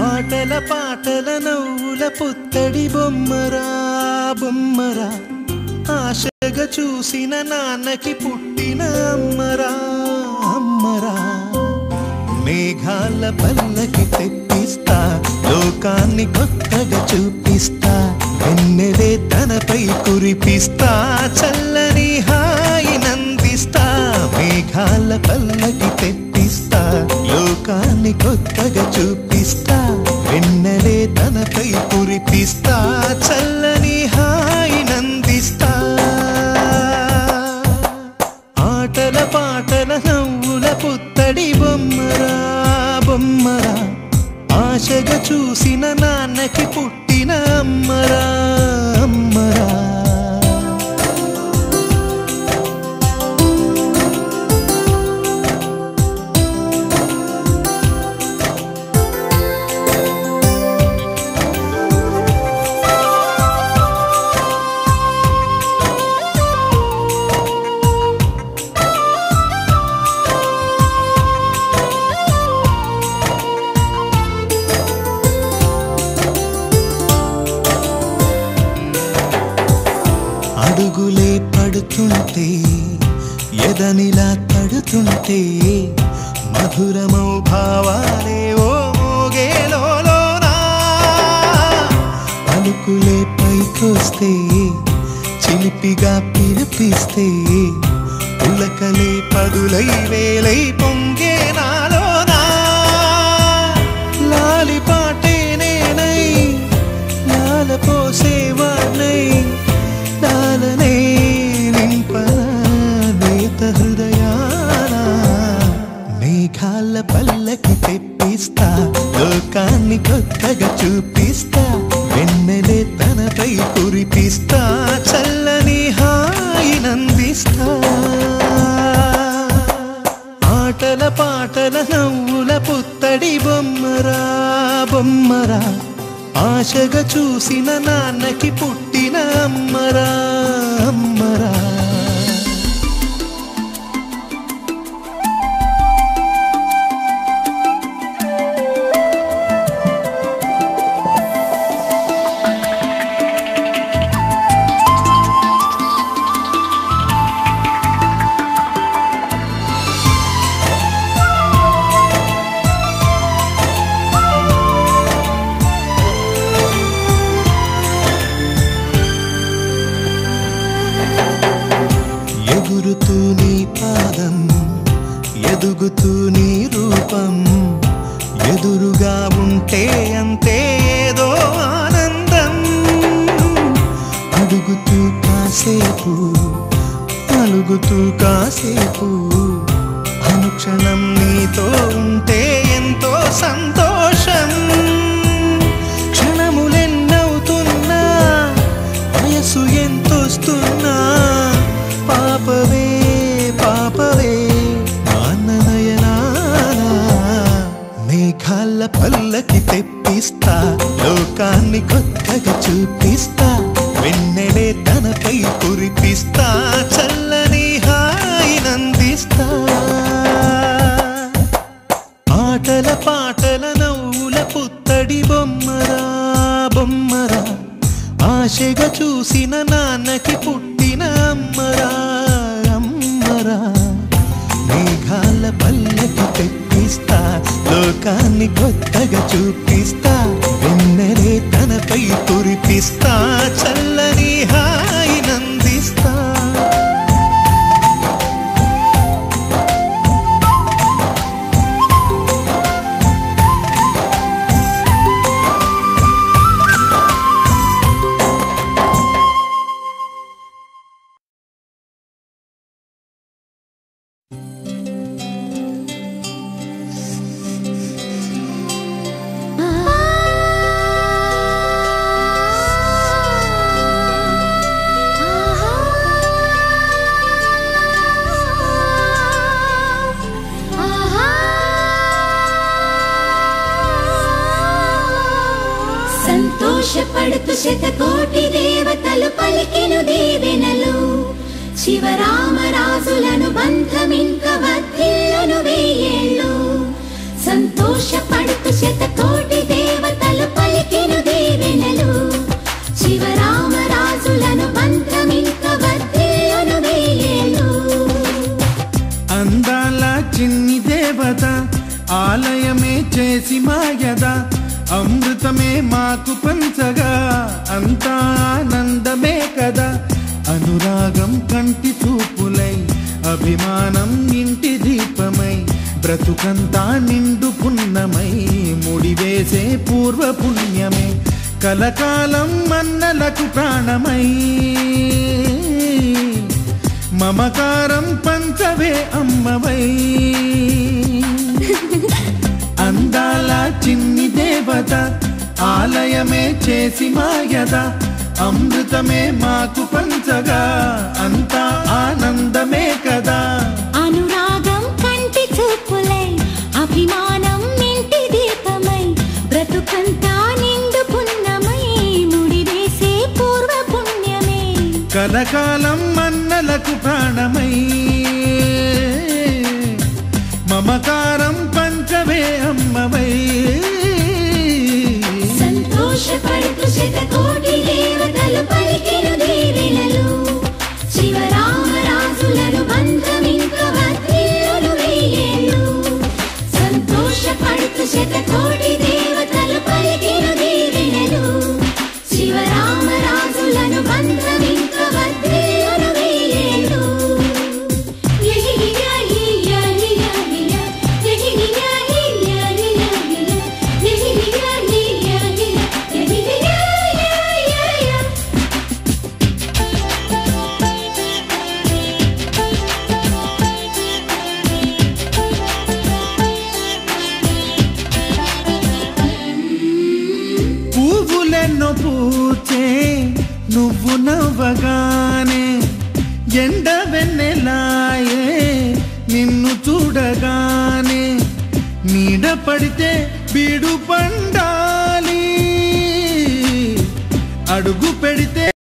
ఆటల పాటల నవ్వుల పుత్తడి బొమ్మరా బొమ్మరా, ఆశగా చూసిన నాన్నకి పుట్టిన అమ్మరా అమ్మరా. మేఘాల పల్లకి తెప్పిస్తా, లోకాన్ని కొత్తగా చూపిస్తా, వెన్నెలే తనపై కురిపిస్తా, చల్లని హాయి నందిస్తా. మేఘాల పల్లకి తెప్పిస్తా, లోకాన్ని కొత్తగా చూపిస్తా, వెన్నెలే తనపై కురిపిస్తా, చల్లని హాయి నందిస్తా. ఆటల పాటల నవ్వుల పుత్తడి బొమ్మరా బొమ్మరా, ఆశగా చూసిన నాన్నకి పుట్టిన అమ్మరా అమ్మరా. చూస్తుంటే ఎదనిలా తడుతుంటే మధురమౌ భావాలే ఓ మోగేలోనా పలుకులే పైకొస్తే చిలిపిగా పిలిపిస్తే ఉలకలే పదులై వేలై పొంగే నాలోనా లాలి పాటే నేనై లాల పోసేవాణ్ణై లాలనే నింపనా నేత హృదయాన మేఘాల పల్లకి తెప్పిస్తా లోకాన్ని కొత్తగా చూపిస్తా వెన్నెలే తనపై కురిపిస్తా చల్లని హాయినందిస్తా ఆటల పాటల నవ్వుల పుత్తడి బొమ్మరా బొమ్మరా ఆశగా చూసిన నాన్నకి పుట్టిన అమ్మరా అమ్మరా ఎగురుతూ నీ పాదం ఎదుగుతూ నీ రూపం ఎదురుగా ఉంటే అంతే ఏదో ఆనందం అడుగుతూ కాసేపు అలుగుతూ కాసేపు అనుక్షణం నీతో ఉంటే ఎంతో సంతోషం క్షణములెన్నవుతున్నా వయసు ఎంతొస్తున్నా పాపవే పాపవే నాన్ననయనానా మేఘాల పల్లకి తెప్పిస్తా లోకాన్ని కొత్తగా చూపిస్తా వెన్నెలే తనపై కురిపిస్తా చల్లని హాయినందిస్తా ఆటల పాటల నవ్వుల పుత్తడి బొమ్మరా బొమ్మరా ఆశగా చూసిన నాన్నకి పుట్టిన అమ్మరా అమ్మరా మేఘాల పల్లకి తెప్పిస్తా లోకాన్ని కొత్తగా చూపిస్తా వెన్నెలే తనపై కురిపిస్తా చల్లని హాయినందిస్తా సంతోషపడుతూ శతకోటి దేవతలు పలికెను దీవెనలు శివరామరాజులను బంధమింక వర్ధిల్లును వెయ్యేళ్ళు సంతోషపడుతూ శతకోటి దేవతలు పలికెను దీవెనలు శివరామరాజులను బంధమింక వర్ధిల్లును వెయ్యేళ్ళు అందాల చిన్ని దేవత ఆలయమే చేసి మాయద అమృతమే మాకు పంచగా అంతా ఆనందమే కదా అనురాగం కంటి చూపులై అభిమానం ఇంటి దీపమై బ్రతుకంతా నిండు పున్నమై ముడివేసే పూర్వ పుణ్యమే కలకాలం మన్నలకు ప్రాణమై మమకారం పంచవే అమ్మవై అందాల చిన్ని దేవత ఆలయమే చేసి మాయద అమృతమే మాకు పంచగా అంతా ఆనందమే కదా అనురాగం కంటి చూపులై అభిమానం ఇంటి దీపమై బ్రతుకంతా నిండు పున్నమై ముడివేసే పూర్వ పుణ్యమే కలకాలం మన్నలకు ప్రాణమై మమకారం పంచవే అమ్మవై సంతోషపడుతూ శతకోటి దేవతలు పలికెను దీవెనలు శివరామ ఘోష పడుతు శతకోటి దేవతలు పలికిన దీవెనలు శివరామరాజులను బంధమింక వర్ధిల్లును వెయ్యేళ్ళు పువ్వులెన్నో పూచే నువ్వు నవ్వగానే ఎండ వెన్నెలాయే నిన్ను చూడగానే నీడ పడితే బీడు పండాలి అడుగు పెడితే